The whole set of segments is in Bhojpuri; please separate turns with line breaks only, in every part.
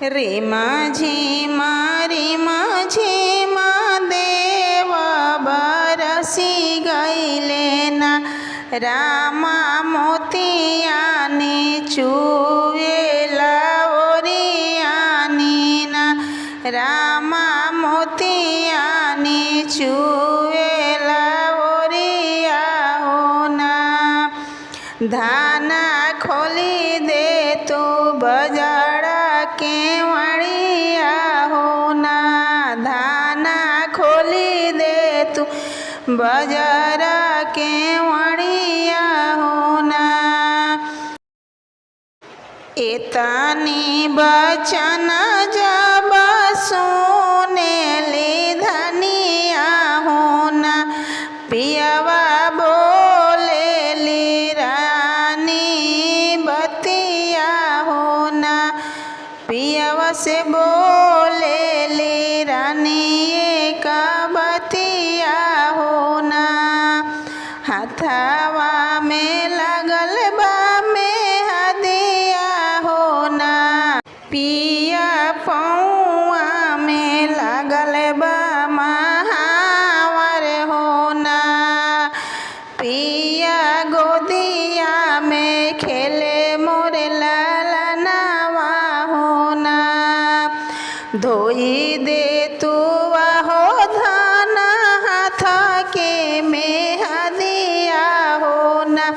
रे माझे देवा बरसी गईले ना रामा मोतियानी चुवेला ओरियानी ना रामा मोतियानी चुवेला ओरिया हो ना धाना खोली दे तो बजाड़ा केवड़िया हो ना धाना खोली दे तू बजारा केवड़िया हो ना एतानी बचन जब सुने ली धनिया हो ना पियवा बोले ली रानी बतिया हो ना पियवा से बोले ली रानी का बतिया हो ना हथवा में लगल बा में हदिया हो ना पिया पौआ में लगल बा महावर हो ना पिया गोदिया में खेले मोरे ललनवा हो ना धोई दे तू हो धाना हाथ के में हदिया हो ना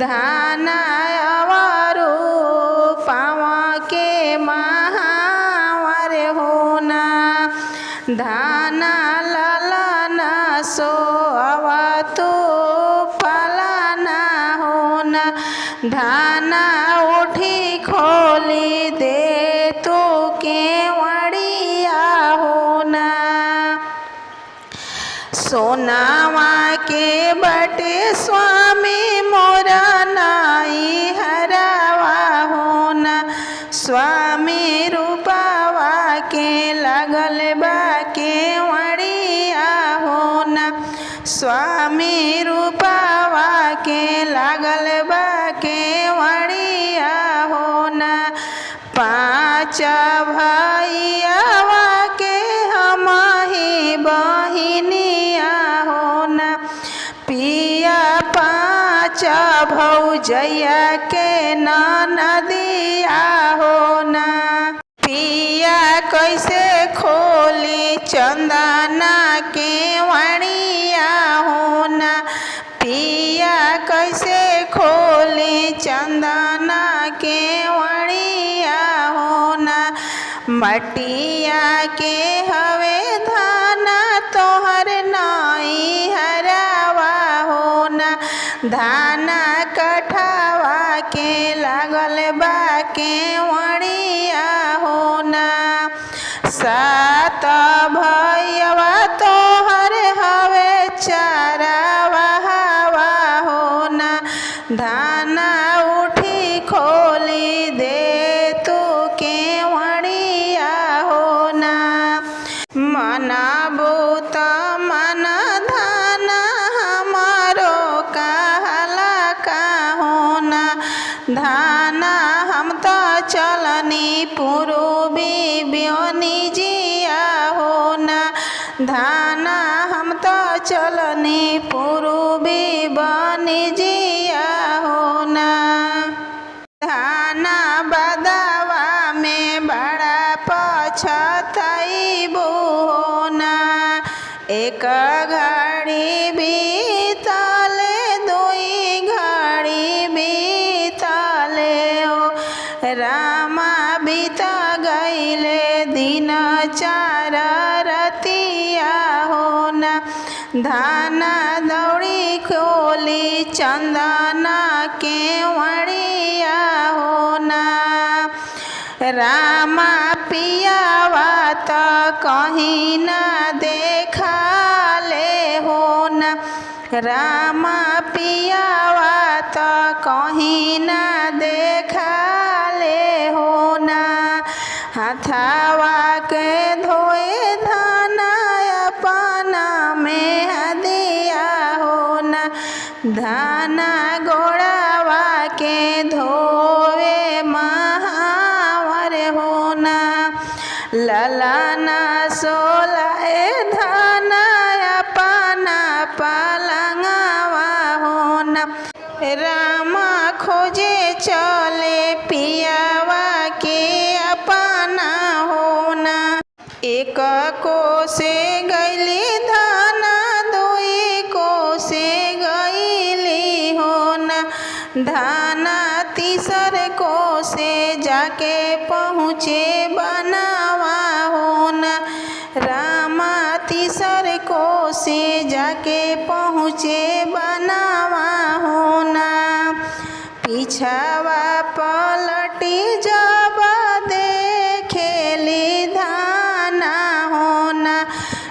धाना अवारू पावा के महावर हो ना धाना ललना सो अवा तू फलाना हो ना धाना उठी खोली दे तो केवड़िया हो ना सोनावा के बटे स्वामी मोरा नाई हरावा हो ना स्वामी रूपावा के लगल बा केवड़िया हो ना स्वामी रूपावा के लगल बा केवड़िया हो ना पाँच भैयावा के हम ही बहिनिया हो ना पिया पाँच भौजैया के नदिया हो ना पिया कैसे खोली चंदना के वणिया हो ना पिया कैसे खोली चंदना के वणिया हो ना मटिया के हवे धाना तोहर नाई हरावा हो ना धाना कठावा के लागल बा केवड़िया हो ना सात भैया तोहर हवे चारावा हवा हो ना धाना उठी खोली दे तू केवड़िया हो ना मना बूत मन धाना हमारो कहला का हो ना धाना हम तो चलनी पूर्वी ब्योनी जिया हो ना धाना हम तो चलनी पूर्वी बनी जिया हो ना धाना बदवा में बड़ा पछतैबू हो ना एक घड़ी बीतले दुई घड़ी बीतले हो रामा बीत गईले दिन चार रतिया हो ना धाना दौड़ी खोली चंदना केवड़िया हो ना रामा पियावा तो कहीं ना देखा ले हो ना रामा पियावा तो कहीं ना देखा ले हो ना हथवा के धोए धाना अपना में हदिया हो ना धाना गोड़ावा के धोवे महावर होना। ललना सोलाए धाना अपना पलंगवा होना। रामा खोजे चले पियावा के अपना होना। एक कोसे गईली धाना दुई कोसे गईली होना। धाना तीसर कोसे जाके पहुँचे बनावा होना। रामा तीसर कोसे जाके पहुँचे बनावा होना। पिछावा पलटी जब देखेली धाना होना।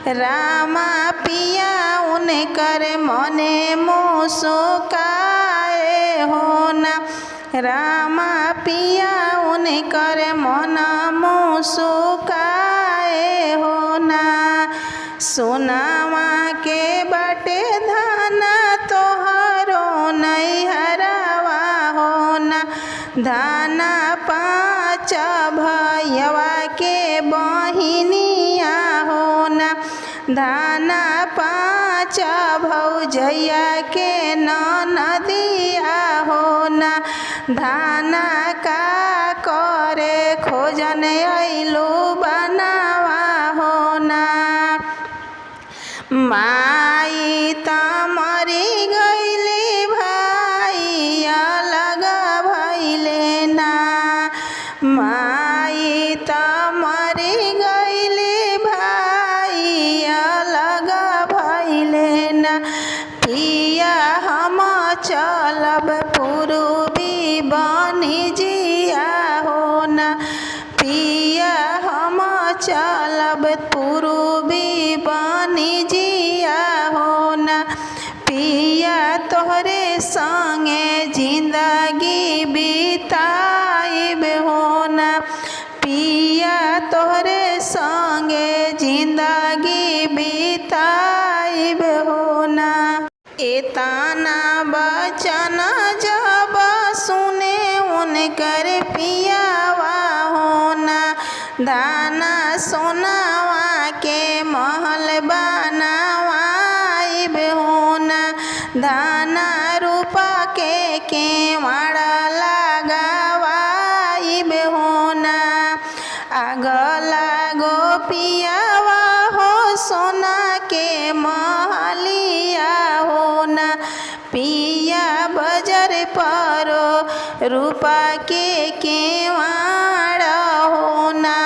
रामा पिया उनकर मने मुस्काए होना। रामा पिया उनकर मन मुस्काए होना। सोनावा के बाटे धाना तोहरो नैहरवा होना। धाना पाँच भैया के बहिनिया होना। धाना पाँच भौजैया के ननदिया होना। धाना का करे खोजन अइलू बनावा होना। माई त मरी गईली भाई अलग भइले ना। माई त मरी गईली भाई अलग भइले ना। पिया हम चलब पूर्वी बनिजिया होना। पिया हम चलब पूर्वी बनिजिया होना। पिया तोहरे संगे जिंदगी बिताइब होना। पिया तोहरे संगे जिंदगी बिताइब होना। एतना बचन जब सुने उनकर पियावा होना। धाना सोनावा के महल बनावाइब होना। धाना रूपा के केवाड़ लगावाइब होना। आग लागो पियावा हो सोना के महलिया होना। पिया बजर परो रूपा के केवाड़ होना।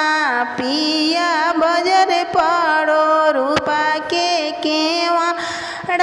पिया बजर परो रूपा के केवाड़